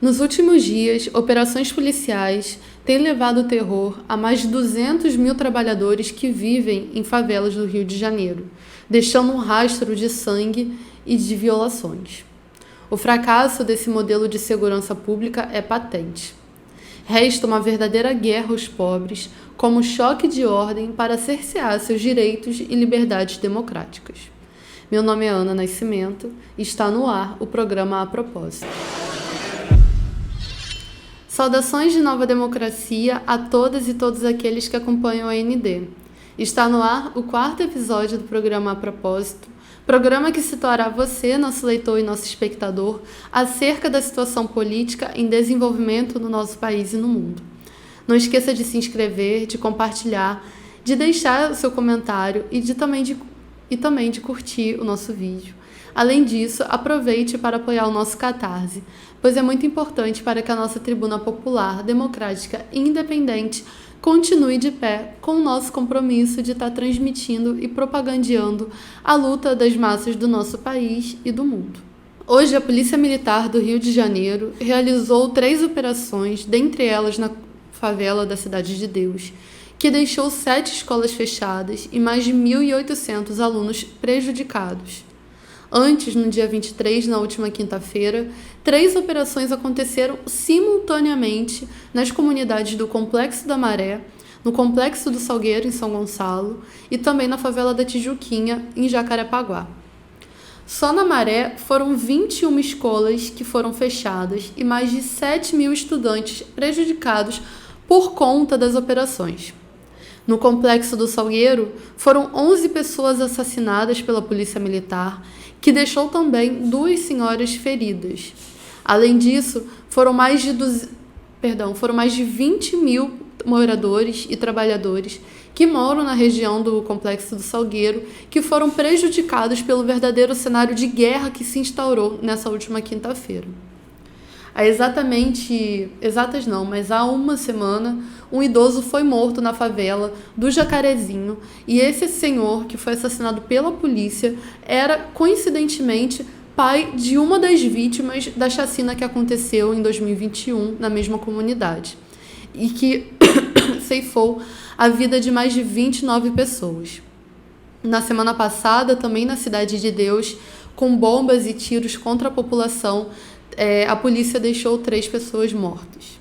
Nos últimos dias, operações policiais têm levado o terror a mais de 200 mil trabalhadores que vivem em favelas do Rio de Janeiro, deixando um rastro de sangue e de violações. O fracasso desse modelo de segurança pública é patente. Resta uma verdadeira guerra aos pobres, como choque de ordem para cercear seus direitos e liberdades democráticas. Meu nome é Ana Nascimento e está no ar o programa A Propósito. Saudações de nova democracia a todas e todos aqueles que acompanham a AND. Está no ar o 4º episódio do programa A Propósito, programa que situará você, nosso leitor e nosso espectador, acerca da situação política em desenvolvimento no nosso país e no mundo. Não esqueça de se inscrever, de compartilhar, de deixar o seu comentário e também de curtir o nosso vídeo. Além disso, aproveite para apoiar o nosso Catarse, pois é muito importante para que a nossa tribuna popular, democrática e independente continue de pé com o nosso compromisso de estar transmitindo e propagandeando a luta das massas do nosso país e do mundo. Hoje, a Polícia Militar do Rio de Janeiro realizou 3 operações, dentre elas na favela da Cidade de Deus, que deixou 7 escolas fechadas e mais de 1.800 alunos prejudicados. Antes, no dia 23, na última quinta-feira, 3 operações aconteceram simultaneamente nas comunidades do Complexo da Maré, no Complexo do Salgueiro, em São Gonçalo, e também na favela da Tijuquinha, em Jacarepaguá. Só na Maré foram 21 escolas que foram fechadas e mais de 7.000 estudantes prejudicados por conta das operações. No Complexo do Salgueiro, foram 11 pessoas assassinadas pela Polícia Militar, que deixou também 2 senhoras feridas. Além disso, foram mais de 20 mil moradores e trabalhadores que moram na região do Complexo do Salgueiro, que foram prejudicados pelo verdadeiro cenário de guerra que se instaurou nessa última quinta-feira. Há uma semana, um idoso foi morto na favela do Jacarezinho e esse senhor, que foi assassinado pela polícia, era, coincidentemente, pai de uma das vítimas da chacina que aconteceu em 2021 na mesma comunidade e que ceifou a vida de mais de 29 pessoas. Na semana passada, também na Cidade de Deus, com bombas e tiros contra a população, a polícia deixou 3 pessoas mortas.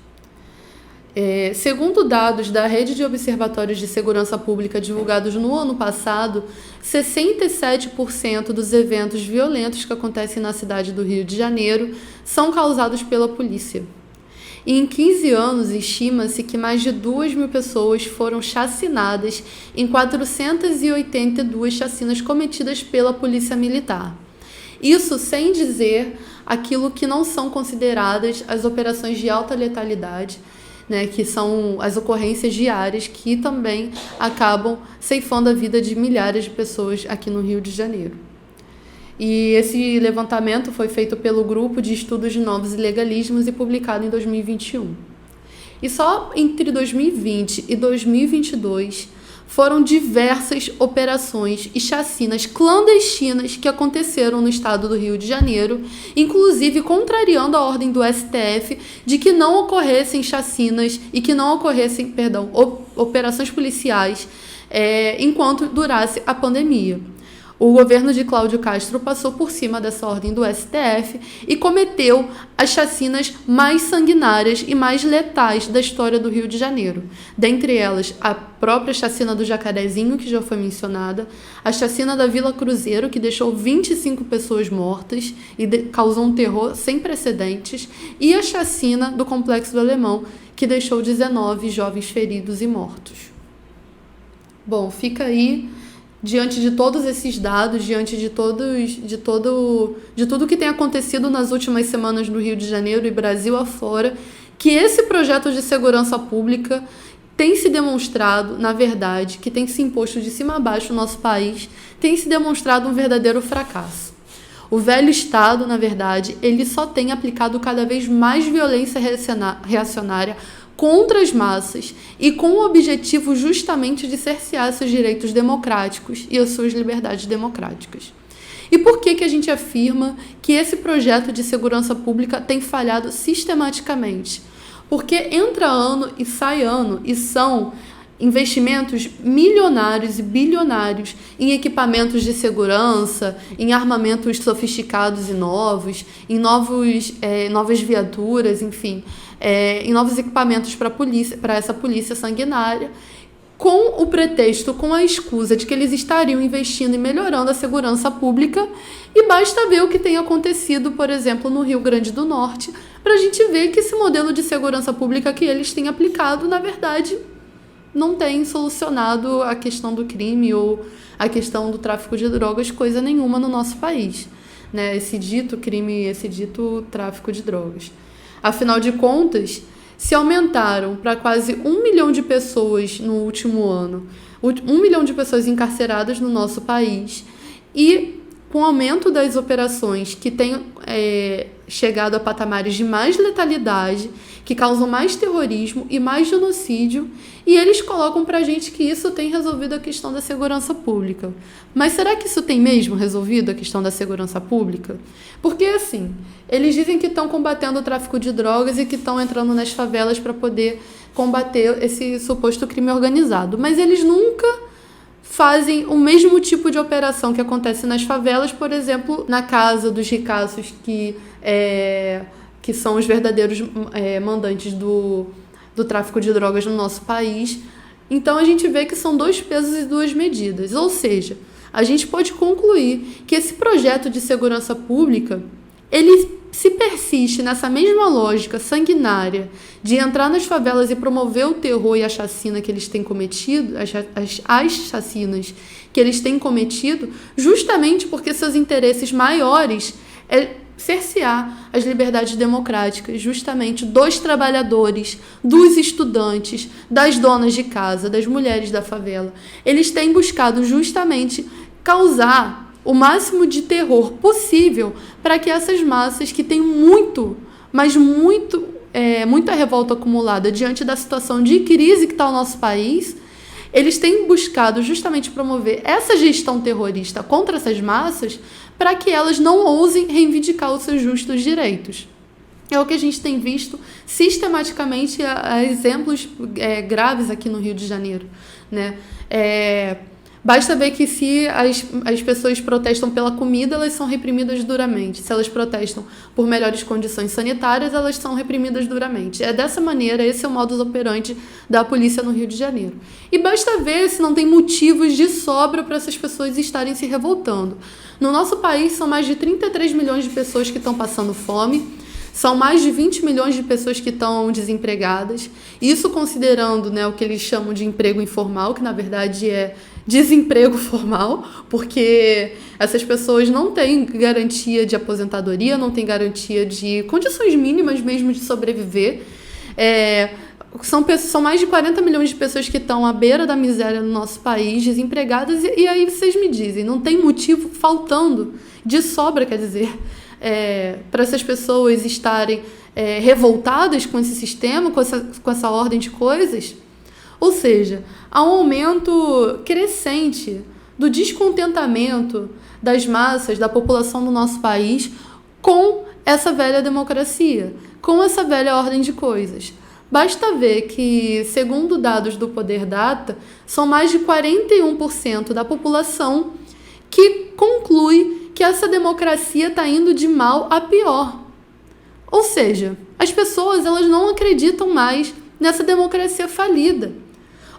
Segundo dados da Rede de Observatórios de Segurança Pública divulgados no ano passado, 67% dos eventos violentos que acontecem na cidade do Rio de Janeiro são causados pela polícia. E em 15 anos, estima-se que mais de 2.000 pessoas foram chacinadas em 482 chacinas cometidas pela Polícia Militar. Isso sem dizer aquilo que não são consideradas as operações de alta letalidade, que são as ocorrências diárias que também acabam ceifando a vida de milhares de pessoas aqui no Rio de Janeiro. E esse levantamento foi feito pelo Grupo de Estudos de Novos Ilegalismos e publicado em 2021. E só entre 2020 e 2022 foram diversas operações e chacinas clandestinas que aconteceram no estado do Rio de Janeiro, inclusive contrariando a ordem do STF de que não ocorressem chacinas e que não ocorressem, operações policiais enquanto durasse a pandemia. O governo de Cláudio Castro passou por cima dessa ordem do STF e cometeu as chacinas mais sanguinárias e mais letais da história do Rio de Janeiro. Dentre elas, a própria chacina do Jacarezinho, que já foi mencionada, a chacina da Vila Cruzeiro, que deixou 25 pessoas mortas e causou um terror sem precedentes, e a chacina do Complexo do Alemão, que deixou 19 jovens feridos e mortos. Bom, fica aí, diante de todos esses dados, diante de tudo que tem acontecido nas últimas semanas no Rio de Janeiro e Brasil afora, que esse projeto de segurança pública tem se demonstrado, na verdade, que tem se imposto de cima a baixo no nosso país, tem se demonstrado um verdadeiro fracasso. O velho Estado, na verdade, ele só tem aplicado cada vez mais violência reacionária contra as massas e com o objetivo justamente de cercear seus direitos democráticos e as suas liberdades democráticas. E por que a gente afirma que esse projeto de segurança pública tem falhado sistematicamente? Porque entra ano e sai ano e são investimentos milionários e bilionários em equipamentos de segurança, em armamentos sofisticados e novos, em novas viaturas, enfim, em novos equipamentos para essa polícia sanguinária, com o pretexto, com a escusa de que eles estariam investindo e melhorando a segurança pública, e basta ver o que tem acontecido, por exemplo, no Rio Grande do Norte, para a gente ver que esse modelo de segurança pública que eles têm aplicado, na verdade, não tem solucionado a questão do crime ou a questão do tráfico de drogas, coisa nenhuma no nosso país, né? Esse dito crime, esse dito tráfico de drogas. Afinal de contas, se aumentaram para quase 1 milhão de pessoas no último ano, 1 milhão de pessoas encarceradas no nosso país, e com o aumento das operações que têm chegado a patamares de mais letalidade, que causam mais terrorismo e mais genocídio, e eles colocam pra gente que isso tem resolvido a questão da segurança pública. Mas será que isso tem mesmo resolvido a questão da segurança pública? Porque, assim, eles dizem que estão combatendo o tráfico de drogas e que estão entrando nas favelas para poder combater esse suposto crime organizado. Mas eles nunca fazem o mesmo tipo de operação que acontece nas favelas, por exemplo, na casa dos ricaços que são os verdadeiros mandantes do tráfico de drogas no nosso país. Então a gente vê que são 2 pesos e 2 medidas. Ou seja, a gente pode concluir que esse projeto de segurança pública, ele se persiste nessa mesma lógica sanguinária de entrar nas favelas e promover o terror e a chacina que eles têm cometido, as chacinas que eles têm cometido, justamente porque seus interesses maiores é cercear as liberdades democráticas, justamente dos trabalhadores, dos estudantes, das donas de casa, das mulheres da favela. Eles têm buscado justamente causar o máximo de terror possível para que essas massas que têm muita revolta acumulada diante da situação de crise que está o nosso país, eles têm buscado justamente promover essa gestão terrorista contra essas massas para que elas não ousem reivindicar os seus justos direitos. É o que a gente tem visto sistematicamente a exemplos graves aqui no Rio de Janeiro, né? Basta ver que se as pessoas protestam pela comida, elas são reprimidas duramente. Se elas protestam por melhores condições sanitárias, elas são reprimidas duramente. É dessa maneira, esse é o modus operandi da polícia no Rio de Janeiro. E basta ver se não tem motivos de sobra para essas pessoas estarem se revoltando. No nosso país, são mais de 33 milhões de pessoas que estão passando fome. São mais de 20 milhões de pessoas que estão desempregadas. Isso considerando, né, o que eles chamam de emprego informal, que na verdade é desemprego formal, porque essas pessoas não têm garantia de aposentadoria, não têm garantia de condições mínimas mesmo de sobreviver. São mais de 40 milhões de pessoas que estão à beira da miséria no nosso país, desempregadas, e aí vocês me dizem, não tem motivo faltando, de sobra, quer dizer, para essas pessoas estarem revoltadas com esse sistema, com essa ordem de coisas? Ou seja, há um aumento crescente do descontentamento das massas, da população do nosso país com essa velha democracia, com essa velha ordem de coisas. Basta ver que, segundo dados do Poder Data, são mais de 41% da população que conclui que essa democracia está indo de mal a pior. Ou seja, as pessoas elas não acreditam mais nessa democracia falida.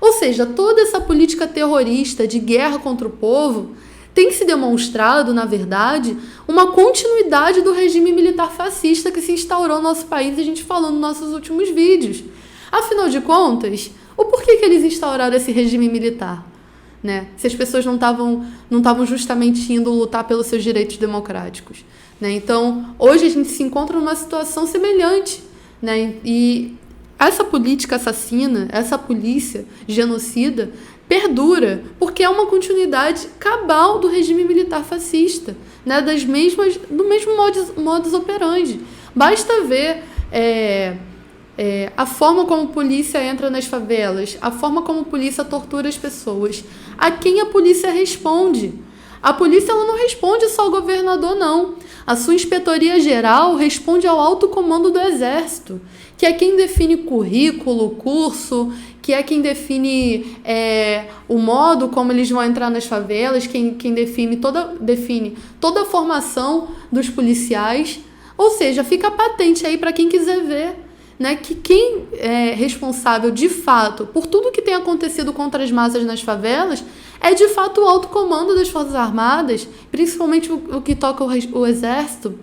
Ou seja, toda essa política terrorista de guerra contra o povo tem se demonstrado, na verdade, uma continuidade do regime militar fascista que se instaurou no nosso país, e a gente falou nos nossos últimos vídeos. Afinal de contas, o porquê que eles instauraram esse regime militar? Né? Se as pessoas não estavam justamente indo lutar pelos seus direitos democráticos. Né? Então, hoje a gente se encontra numa situação semelhante. Né? E essa política assassina, essa polícia genocida, perdura, porque é uma continuidade cabal do regime militar fascista, né? Do mesmo modus operandi. Basta ver a forma como a polícia entra nas favelas, a forma como a polícia tortura as pessoas, a quem a polícia responde. A polícia ela não responde só ao governador, não. A sua inspetoria-geral responde ao alto comando do Exército, que é quem define currículo, curso, que é quem define o modo como eles vão entrar nas favelas, quem define toda a formação dos policiais. Ou seja, fica patente aí para quem quiser ver, né, que quem é responsável de fato por tudo que tem acontecido contra as massas nas favelas é de fato o alto comando das Forças Armadas, principalmente o que toca o Exército.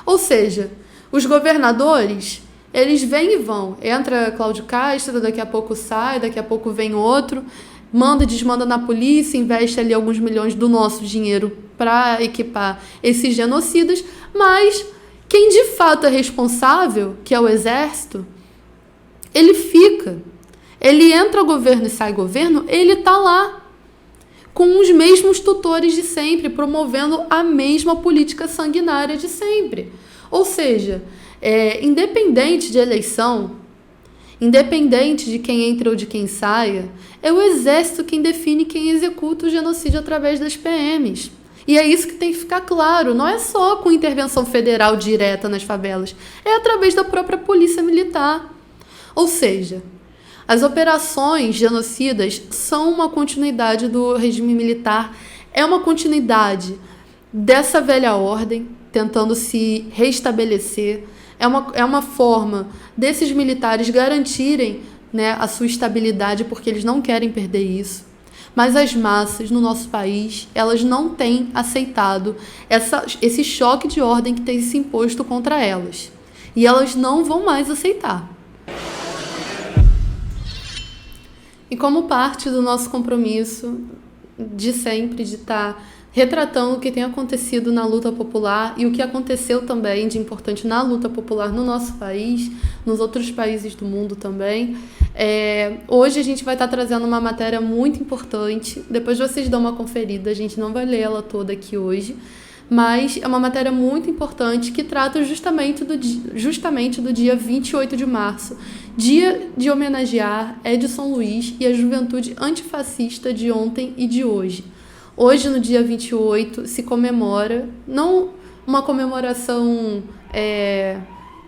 Ou seja, os governadores, eles vêm e vão. Entra Cláudio Castro, daqui a pouco sai, daqui a pouco vem outro, manda e desmanda na polícia, investe ali alguns milhões do nosso dinheiro para equipar esses genocidas, mas quem de fato é responsável, que é o Exército, ele fica. Ele entra governo e sai governo, ele está lá, com os mesmos tutores de sempre, promovendo a mesma política sanguinária de sempre. Ou seja, independente de eleição, independente de quem entra ou de quem saia, é o Exército quem define quem executa o genocídio através das PMs. E é isso que tem que ficar claro, não é só com intervenção federal direta nas favelas, é através da própria polícia militar. Ou seja, as operações genocidas são uma continuidade do regime militar, é uma continuidade dessa velha ordem, tentando se restabelecer, é uma forma desses militares garantirem, né, a sua estabilidade, porque eles não querem perder isso. Mas as massas no nosso país, elas não têm aceitado esse choque de ordem que tem se imposto contra elas. E elas não vão mais aceitar. E como parte do nosso compromisso de sempre, de estar retratando o que tem acontecido na luta popular e o que aconteceu também de importante na luta popular no nosso país, nos outros países do mundo também, hoje a gente vai estar trazendo uma matéria muito importante. Depois vocês dão uma conferida, a gente não vai ler ela toda aqui hoje, mas é uma matéria muito importante que trata justamente do dia 28 de março, dia de homenagear Edson Luiz e a juventude antifascista de ontem e de hoje. Hoje, no dia 28, se comemora, não uma comemoração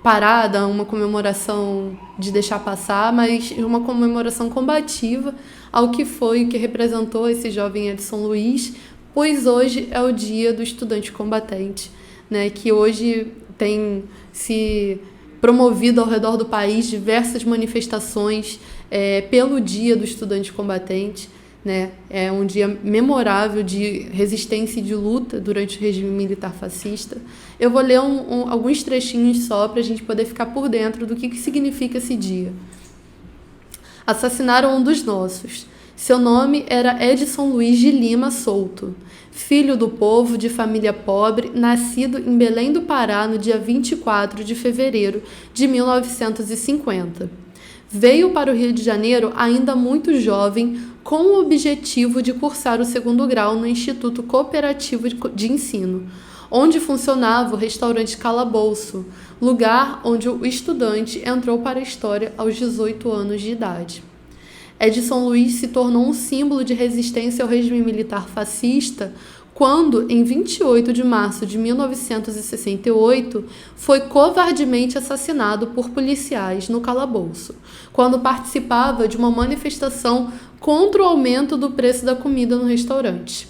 parada, uma comemoração de deixar passar, mas uma comemoração combativa ao que foi, o que representou esse jovem Edson Luiz, pois hoje é o dia do estudante combatente, né, que hoje tem se promovido ao redor do país diversas manifestações pelo dia do estudante combatente, né? É um dia memorável de resistência e de luta durante o regime militar fascista. Eu vou ler alguns trechinhos só para a gente poder ficar por dentro do que significa esse dia. Assassinaram um dos nossos. Seu nome era Edson Luiz de Lima Souto, filho do povo de família pobre, nascido em Belém do Pará no dia 24 de fevereiro de 1950. Veio para o Rio de Janeiro ainda muito jovem, com o objetivo de cursar o segundo grau no Instituto Cooperativo de Ensino, onde funcionava o restaurante Calabouço, lugar onde o estudante entrou para a história aos 18 anos de idade. Edson Luiz se tornou um símbolo de resistência ao regime militar fascista quando, em 28 de março de 1968, foi covardemente assassinado por policiais no Calabouço, quando participava de uma manifestação contra o aumento do preço da comida no restaurante.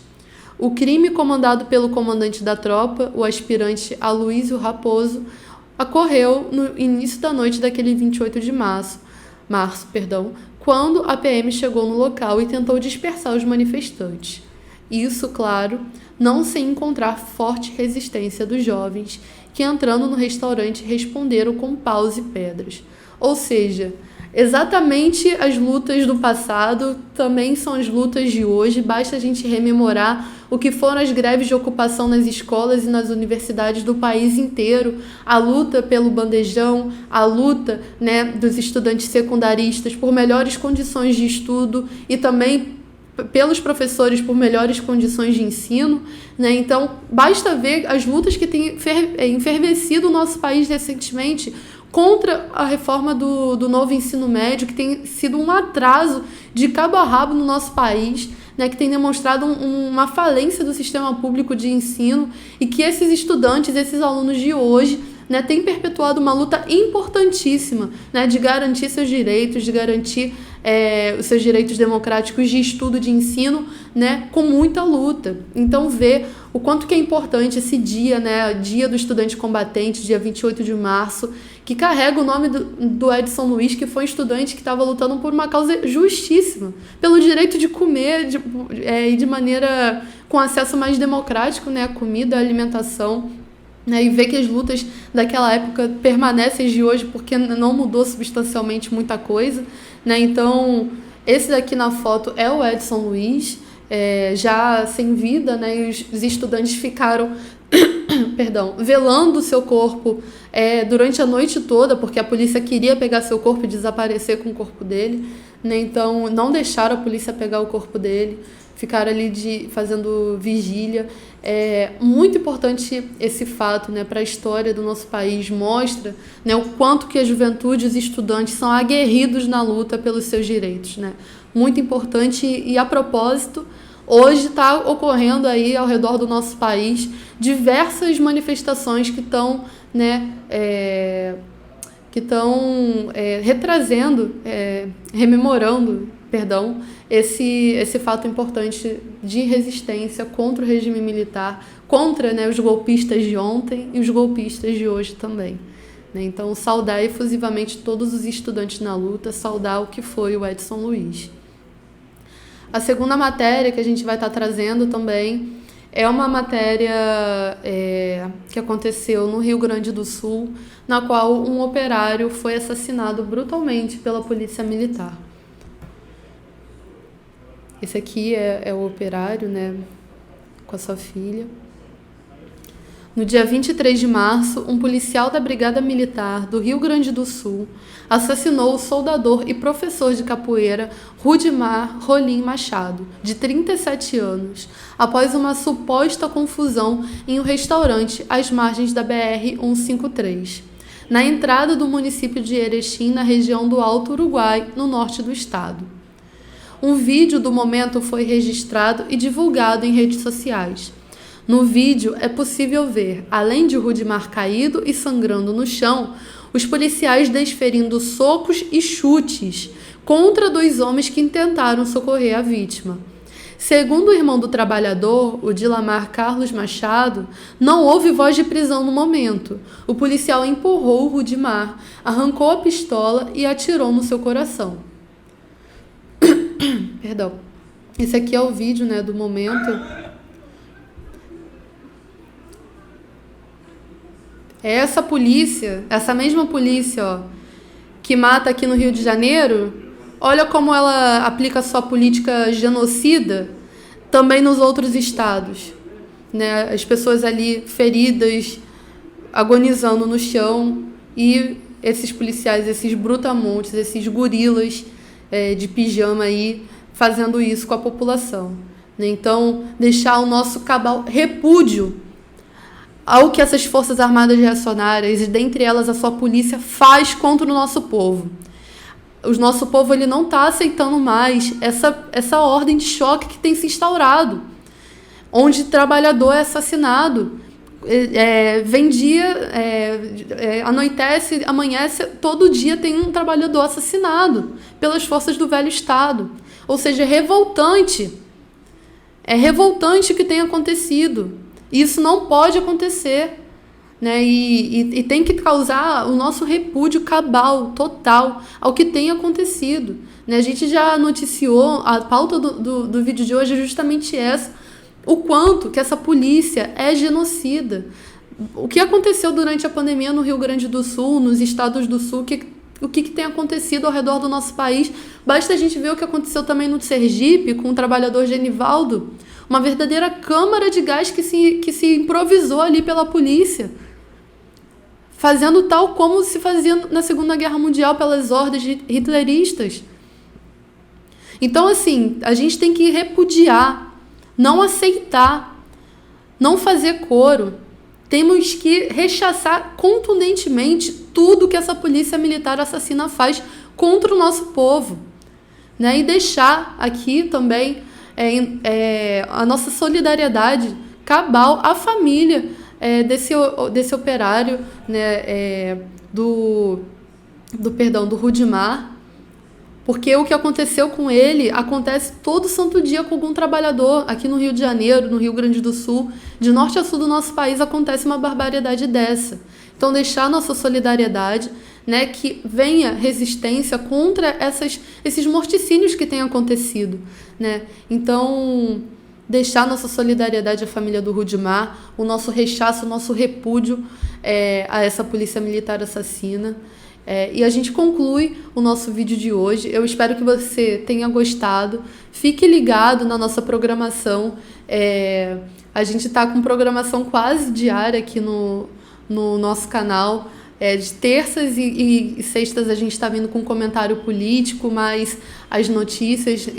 O crime, comandado pelo comandante da tropa, o aspirante Aloysio Raposo, ocorreu no início da noite daquele 28 de março, quando a PM chegou no local e tentou dispersar os manifestantes. Isso, claro, não sem encontrar forte resistência dos jovens, que entrando no restaurante responderam com paus e pedras. Ou seja, exatamente as lutas do passado também são as lutas de hoje, basta a gente rememorar o que foram as greves de ocupação nas escolas e nas universidades do país inteiro, a luta pelo bandejão, a luta, né, dos estudantes secundaristas por melhores condições de estudo e também pelos professores por melhores condições de ensino, né? Então, basta ver as lutas que têm enfervescido o nosso país recentemente contra a reforma do novo ensino médio, que tem sido um atraso de cabo a rabo no nosso país, né, que tem demonstrado uma falência do sistema público de ensino e que esses estudantes, esses alunos de hoje, né, têm perpetuado uma luta importantíssima, né, de garantir seus direitos, de garantir os seus direitos democráticos de estudo, de ensino, né, com muita luta. Então, ver o quanto que é importante esse dia, né, Dia do Estudante Combatente, dia 28 de março, que carrega o nome do Edson Luiz, que foi um estudante que estava lutando por uma causa justíssima, pelo direito de comer e de maneira com acesso mais democrático, né, à comida, à alimentação, né, e ver que as lutas daquela época permanecem de hoje porque não mudou substancialmente muita coisa, né? Então, esse daqui na foto é o Edson Luiz, já sem vida, né? E os estudantes ficaram velando o seu corpo durante a noite toda, porque a polícia queria pegar seu corpo e desaparecer com o corpo dele, né? Então, não deixaram a polícia pegar o corpo dele, ficaram ali fazendo vigília. É muito importante esse fato, né, para a história do nosso país, mostra, né, o quanto que a juventude e os estudantes são aguerridos na luta pelos seus direitos, né? Muito importante. E a propósito, hoje está ocorrendo aí ao redor do nosso país diversas manifestações que estão, né, rememorando esse fato importante de resistência contra o regime militar, contra, né, os golpistas de ontem e os golpistas de hoje também, né? Então, saudar efusivamente todos os estudantes na luta, saudar o que foi o Edson Luiz. A segunda matéria que a gente vai estar trazendo também é uma matéria que aconteceu no Rio Grande do Sul, na qual um operário foi assassinado brutalmente pela polícia militar. Esse aqui é o operário, né, com a sua filha. No dia 23 de março, um policial da Brigada Militar do Rio Grande do Sul assassinou o soldador e professor de capoeira Rudimar Rolim Machado, de 37 anos, após uma suposta confusão em um restaurante às margens da BR-153, na entrada do município de Erechim, na região do Alto Uruguai, no norte do estado. Um vídeo do momento foi registrado e divulgado em redes sociais. No vídeo é possível ver, além de Rudimar caído e sangrando no chão, os policiais desferindo socos e chutes contra 2 homens que tentaram socorrer a vítima. Segundo o irmão do trabalhador, o Dilamar Carlos Machado, não houve voz de prisão no momento. O policial empurrou o Rudimar, arrancou a pistola e atirou no seu coração. Perdão. Esse aqui é o vídeo, né, do momento. É essa mesma polícia, ó, que mata aqui no Rio de Janeiro, olha como ela aplica sua política genocida também nos outros estados, né? As pessoas ali feridas, agonizando no chão, e esses policiais, esses brutamontes, esses gorilas de pijama aí, fazendo isso com a população, né? Então, deixar o nosso cabal repúdio ao que essas forças armadas reacionárias, e dentre elas a sua polícia, faz contra o nosso povo. O nosso povo, ele não está aceitando mais essa ordem de choque que tem se instaurado, onde trabalhador é assassinado, anoitece, amanhece, todo dia tem um trabalhador assassinado pelas forças do velho Estado. Ou seja, é revoltante o que tem acontecido. Isso não pode acontecer, né? E tem que causar o nosso repúdio cabal, total, ao que tem acontecido, né? A gente já noticiou, a pauta do vídeo de hoje é justamente essa, o quanto que essa polícia é genocida. O que aconteceu durante a pandemia no Rio Grande do Sul, nos estados do Sul, o que tem acontecido ao redor do nosso país. Basta a gente ver o que aconteceu também no Sergipe, com o trabalhador Genivaldo, uma verdadeira câmara de gás que se improvisou ali pela polícia, fazendo tal como se fazia na Segunda Guerra Mundial pelas hordas hitleristas. Então, assim, a gente tem que repudiar, não aceitar, não fazer coro. Temos que rechaçar contundentemente tudo que essa polícia militar assassina faz contra o nosso povo, né? E deixar aqui também a nossa solidariedade cabal à família desse operário, né, do Rudimar, porque o que aconteceu com ele acontece todo santo dia com algum trabalhador aqui no Rio de Janeiro, no Rio Grande do Sul, de norte a sul do nosso país acontece uma barbaridade dessa. Então deixar nossa solidariedade, né, que venha resistência contra esses morticínios que têm acontecido, né? Então deixar nossa solidariedade à família do Rudimar, o nosso rechaço, o nosso repúdio a essa polícia militar assassina. E a gente conclui o nosso vídeo de hoje. Eu espero que você tenha gostado. Fique ligado na nossa programação. A gente está com programação quase diária aqui no nosso canal. De terças e sextas a gente está vindo com comentário político, mas as notícias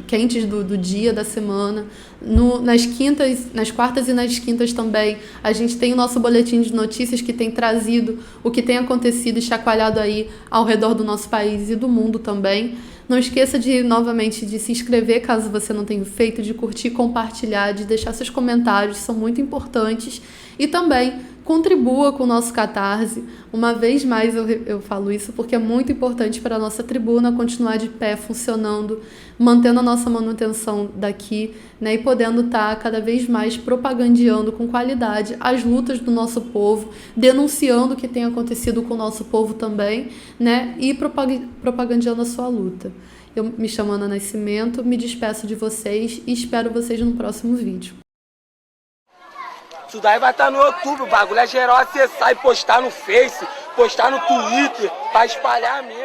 quentes do dia, da semana. Nas quartas e nas quintas também, a gente tem o nosso boletim de notícias que tem trazido o que tem acontecido e chacoalhado aí ao redor do nosso país e do mundo também. Não esqueça novamente de se inscrever, caso você não tenha feito, de curtir, compartilhar, de deixar seus comentários, são muito importantes. E também contribua com o nosso Catarse. Uma vez mais eu falo isso porque é muito importante para a nossa tribuna continuar de pé, funcionando, mantendo a nossa manutenção daqui, né, e podendo estar cada vez mais propagandeando com qualidade as lutas do nosso povo, denunciando o que tem acontecido com o nosso povo também, né, e propagandeando a sua luta. Eu me chamo Ana Nascimento, me despeço de vocês e espero vocês no próximo vídeo. Isso daí vai estar no YouTube, o bagulho é geral acessar e postar no Face, postar no Twitter, pra espalhar mesmo.